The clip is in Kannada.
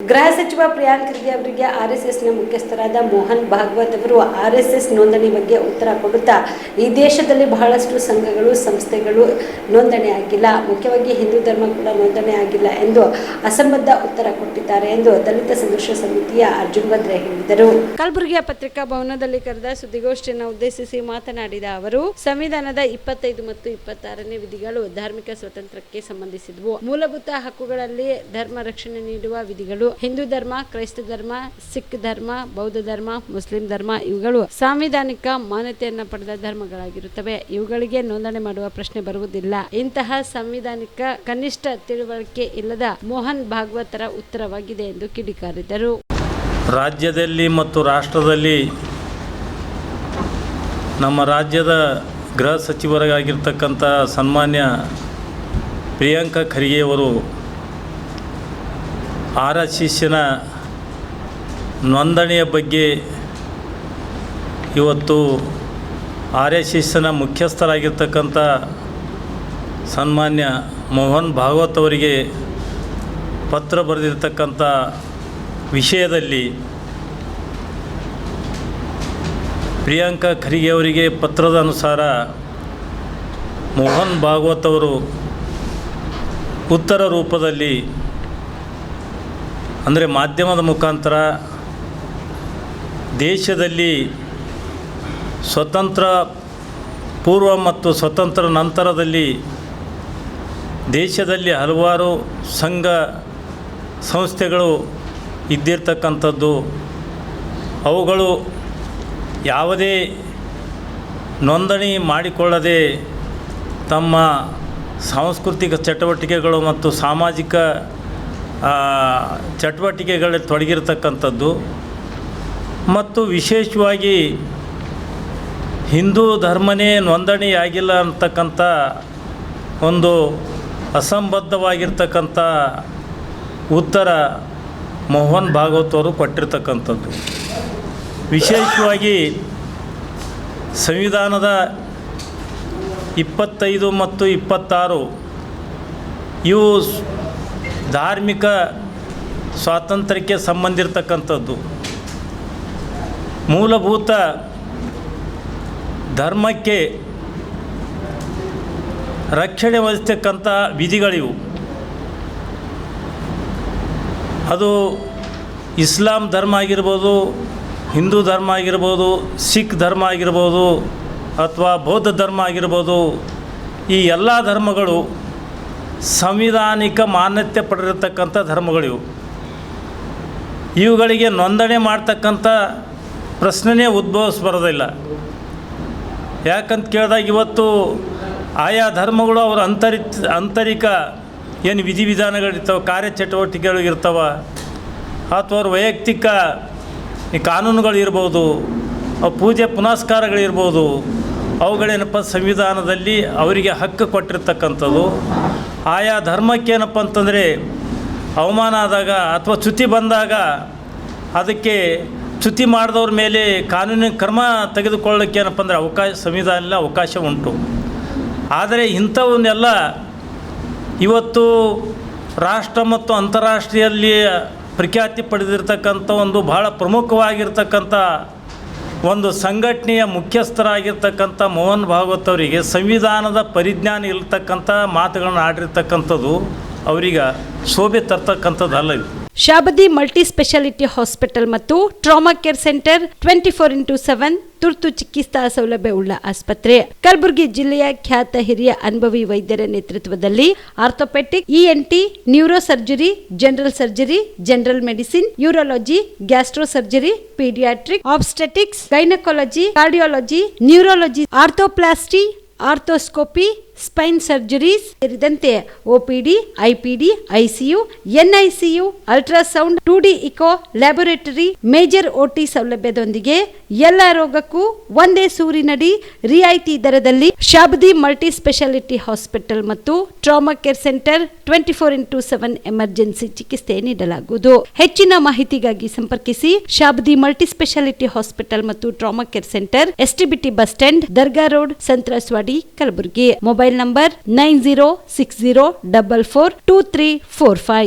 ಗೃಹ ಸಚಿವ ಪ್ರಿಯಾಂಕ್ ಖರ್ಗೆ ಅವರಿಗೆ ಆರ್ಎಸ್ಎಸ್ನ ಮುಖ್ಯಸ್ಥರಾದ ಮೋಹನ್ ಭಾಗವತ್ ಅವರು ಆರ್ಎಸ್ಎಸ್ ನೋಂದಣಿ ಬಗ್ಗೆ ಉತ್ತರ ಕೊಡುತ್ತಾ, ಈ ದೇಶದಲ್ಲಿ ಬಹಳಷ್ಟು ಸಂಘಗಳು, ಸಂಸ್ಥೆಗಳು ನೋಂದಣಿ ಆಗಿಲ್ಲ, ಮುಖ್ಯವಾಗಿ ಹಿಂದೂ ಧರ್ಮ ಕೂಡ ನೋಂದಣಿ ಆಗಿಲ್ಲ ಎಂದು ಅಸಂಬದ್ಧ ಉತ್ತರ ಕೊಟ್ಟಿದ್ದಾರೆ ಎಂದು ದಲಿತ ಸಂಘರ್ಷ ಸಮಿತಿಯ ಅರ್ಜುನ್ ಭದ್ರೆ ಹೇಳಿದರು. ಕಲಬುರಗಿಯ ಪತ್ರಿಕಾ ಭವನದಲ್ಲಿ ಕರೆದ ಸುದ್ದಿಗೋಷ್ಠಿಯನ್ನು ಉದ್ದೇಶಿಸಿ ಮಾತನಾಡಿದ ಅವರು, ಸಂವಿಧಾನದ 25 ಮತ್ತು 26ನೇ ವಿಧಿಗಳು ಧಾರ್ಮಿಕ ಸ್ವಾತಂತ್ರ್ಯಕ್ಕೆ ಸಂಬಂಧಿಸಿದವು. ಮೂಲಭೂತ ಹಕ್ಕುಗಳಲ್ಲಿ ಧರ್ಮ ರಕ್ಷಣೆ ನೀಡುವ ವಿಧಿಗಳು ಹಿಂದೂ ಧರ್ಮ, ಕ್ರೈಸ್ತ ಧರ್ಮ, ಸಿಖ್ ಧರ್ಮ, ಬೌದ್ಧ ಧರ್ಮ, ಮುಸ್ಲಿಂ ಧರ್ಮ ಇವುಗಳು ಸಾಂವಿಧಾನಿಕ ಮಾನ್ಯತೆಯನ್ನು ಪಡೆದ ಧರ್ಮಗಳಾಗಿರುತ್ತವೆ. ಇವುಗಳಿಗೆ ನೋಂದಣಿ ಮಾಡುವ ಪ್ರಶ್ನೆ ಬರುವುದಿಲ್ಲ. ಇಂತಹ ಸಂವಿಧಾನಿಕ ಕನಿಷ್ಠ ತಿಳುವಳಿಕೆ ಇಲ್ಲದ ಮೋಹನ್ ಭಾಗವತರ ಉತ್ತರವಾಗಿದೆ ಎಂದು ಕಿಡಿಕಾರಿದರು. ರಾಜ್ಯದಲ್ಲಿ ಮತ್ತು ರಾಷ್ಟ್ರದಲ್ಲಿ ನಮ್ಮ ರಾಜ್ಯದ ಗೃಹ ಸಚಿವರಾಗಿರ್ತಕ್ಕಂಥ ಸನ್ಮಾನ್ಯ ಪ್ರಿಯಾಂಕ್ ಖರ್ಗೆಯವರು ಆರ್ಎಸ್ಎಸ್ಸಿನ ನೋಂದಣಿಯ ಬಗ್ಗೆ ಇವತ್ತು ಆರ್ಎಸ್ಎಸ್ಸಿನ ಮುಖ್ಯಸ್ಥರಾಗಿರ್ತಕ್ಕಂಥ ಸನ್ಮಾನ್ಯ ಮೋಹನ್ ಭಾಗವತ್ ಅವರಿಗೆ ಪತ್ರ ಬರೆದಿರ್ತಕ್ಕಂಥ ವಿಷಯದಲ್ಲಿ ಪ್ರಿಯಾಂಕ್ ಖರ್ಗೆ ಅವರಿಗೆ ಪತ್ರದ ಅನುಸಾರ ಮೋಹನ್ ಭಾಗವತ್ ಅವರು ಉತ್ತರ ರೂಪದಲ್ಲಿ ಅಂದರೆ ಮಾಧ್ಯಮದ ಮುಖಾಂತರ ದೇಶದಲ್ಲಿ ಸ್ವತಂತ್ರ ಪೂರ್ವ ಮತ್ತು ಸ್ವತಂತ್ರ ನಂತರದಲ್ಲಿ ದೇಶದಲ್ಲಿ ಹಲವಾರು ಸಂಘ ಸಂಸ್ಥೆಗಳು ಇದ್ದಿರ್ತಕ್ಕಂಥದ್ದು, ಅವುಗಳು ಯಾವುದೇ ನೋಂದಣಿ ಮಾಡಿಕೊಳ್ಳದೆ ತಮ್ಮ ಸಾಂಸ್ಕೃತಿಕ ಚಟುವಟಿಕೆಗಳು ಮತ್ತು ಸಾಮಾಜಿಕ ಚಟುವಟಿಕೆಗಳಲ್ಲಿ ತೊಡಗಿರ್ತಕ್ಕಂಥದ್ದು ಮತ್ತು ವಿಶೇಷವಾಗಿ ಹಿಂದೂ ಧರ್ಮನೇ ನೋಂದಣಿಯಾಗಿಲ್ಲ ಅಂತಕ್ಕಂಥ ಒಂದು ಅಸಂಬದ್ಧವಾಗಿರ್ತಕ್ಕಂಥ ಉತ್ತರ ಮೋಹನ್ ಭಾಗವತ್ ಅವರು ಕೊಟ್ಟಿರ್ತಕ್ಕಂಥದ್ದು. ವಿಶೇಷವಾಗಿ ಸಂವಿಧಾನದ 25 ಮತ್ತು 26 ಇವು ಧಾರ್ಮಿಕ ಸ್ವಾತಂತ್ರ್ಯಕ್ಕೆ ಸಂಬಂಧಿರ್ತಕ್ಕಂಥದ್ದು. ಮೂಲಭೂತ ಧರ್ಮಕ್ಕೆ ರಕ್ಷಣೆ ವಹಿಸ್ತಕ್ಕಂಥ ವಿಧಿಗಳಿವು. ಅದು ಇಸ್ಲಾಂ ಧರ್ಮ ಆಗಿರ್ಬೋದು, ಹಿಂದೂ ಧರ್ಮ ಆಗಿರ್ಬೋದು, ಸಿಖ್ ಧರ್ಮ ಆಗಿರ್ಬೋದು ಅಥವಾ ಬೌದ್ಧ ಧರ್ಮ ಆಗಿರ್ಬೋದು, ಈ ಎಲ್ಲ ಧರ್ಮಗಳು ಸಂವಿಧಾನಿಕ ಮಾನ್ಯತೆ ಪಡೆದಿರ್ತಕ್ಕಂಥ ಧರ್ಮಗಳಿವು. ಇವುಗಳಿಗೆ ನೋಂದಣಿ ಮಾಡ್ತಕ್ಕಂಥ ಪ್ರಶ್ನೆನೇ ಉದ್ಭವಿಸ್ಬರೋದಿಲ್ಲ. ಯಾಕಂತ ಕೇಳಿದಾಗ ಇವತ್ತು ಆಯಾ ಧರ್ಮಗಳು ಅವರ ಆಂತರಿಕ ಏನು ವಿಧಿವಿಧಾನಗಳಿರ್ತವೆ, ಕಾರ್ಯಚಟುವಟಿಕೆಗಳಿರ್ತವೆ ಅಥವಾ ಅವ್ರ ವೈಯಕ್ತಿಕ ಈ ಕಾನೂನುಗಳಿರ್ಬೋದು, ಪೂಜೆ ಪುನಸ್ಕಾರಗಳಿರ್ಬೋದು, ಅವುಗಳೇನಪ್ಪ ಸಂವಿಧಾನದಲ್ಲಿ ಅವರಿಗೆ ಹಕ್ಕು ಕೊಟ್ಟಿರ್ತಕ್ಕಂಥದ್ದು. ಆಯಾ ಧರ್ಮಕ್ಕೇನಪ್ಪ ಅಂತಂದರೆ ಅವಮಾನ ಆದಾಗ ಅಥವಾ ಚ್ಯುತಿ ಬಂದಾಗ ಅದಕ್ಕೆ ಚ್ಯುತಿ ಮಾಡಿದವ್ರ ಮೇಲೆ ಕಾನೂನಿನ ಕ್ರಮ ತೆಗೆದುಕೊಳ್ಳೋಕ್ಕೆ ಏನಪ್ಪ ಅಂದರೆ ಸಂವಿಧಾನದಲ್ಲಿ ಅವಕಾಶ ಉಂಟು. ಆದರೆ ಇಂಥವನ್ನೆಲ್ಲ ಇವತ್ತು ರಾಷ್ಟ್ರ ಮತ್ತು ಅಂತಾರಾಷ್ಟ್ರೀಯಲ್ಲಿ ಪ್ರಖ್ಯಾತಿ ಪಡೆದಿರ್ತಕ್ಕಂಥ ಒಂದು ಭಾಳ ಪ್ರಮುಖವಾಗಿರ್ತಕ್ಕಂಥ ಒಂದು ಸಂಘಟನೆಯ ಮುಖ್ಯಸ್ಥರಾಗಿರ್ತಕ್ಕಂಥ ಮೋಹನ್ ಭಾಗವತ್ ಅವರಿಗೆ ಸಂವಿಧಾನದ ಪರಿಜ್ಞಾನ ಇರತಕ್ಕಂಥ ಮಾತುಗಳನ್ನು ಆಡಿರ್ತಕ್ಕಂಥದ್ದು ಅವರಿಗೆ ಶೋಭೆ ತರ್ತಕ್ಕಂಥದ್ದಲ್ಲ. ಇದು ಶಾಬದಿ ಮಲ್ಟಿ ಸ್ಪೆಷಾಲಿಟಿ ಹಾಸ್ಪಿಟಲ್ ಮತ್ತು ಟ್ರಾಮಾ ಕೇರ್ ಸೆಂಟರ್ 24x7 ತುರ್ತು ಚಿಕಿತ್ಸಾ ಸೌಲಭ್ಯ ಉಳ್ಳ ಆಸ್ಪತ್ರೆ. ಕಲಬುರಗಿ ಜಿಲ್ಲೆಯ ಖ್ಯಾತ ಹಿರಿಯ ಅನುಭವಿ ವೈದ್ಯರ ನೇತೃತ್ವದಲ್ಲಿ orthopaedic, ENT, neuro surgery, general surgery, general medicine, urology, gastro surgery, paediatric, obstetrics, gynaecology, cardiology, neurology, arthroplasty, arthroscopy, spine surgeries ಸೇರಿದಂತೆ OPD, IPD, ICU, NICU, ultrasound, 2D echo, laboratory, major OT ಸೌಲಭ್ಯದೊಂದಿಗೆ ಎಲ್ಲ ರೋಗಕ್ಕೂ ಒಂದೇ ಸೂರಿನಡಿ ರಿಯಾಯಿತಿ ದರದಲ್ಲಿ ಶಾಬದಿ ಮಲ್ಟಿ ಸ್ಪೆಷಾಲಿಟಿ ಹಾಸ್ಪಿಟಲ್ ಮತ್ತು trauma care centre 24x7 emergency ಚಿಕಿತ್ಸೆ ನೀಡಲಾಗುವುದು. ಹೆಚ್ಚಿನ ಮಾಹಿತಿಗಾಗಿ ಸಂಪರ್ಕಿಸಿ ಶಾಬದಿ ಮಲ್ಟಿ ಸ್ಪೆಷಾಲಿಟಿ ಹಾಸ್ಪಿಟಲ್ ಮತ್ತು trauma care centre, STBT bus stand, Dargah road, ಸಂತ್ರಸ್ವಾಡಿ, Kalaburagi. Mobile number 9060442345.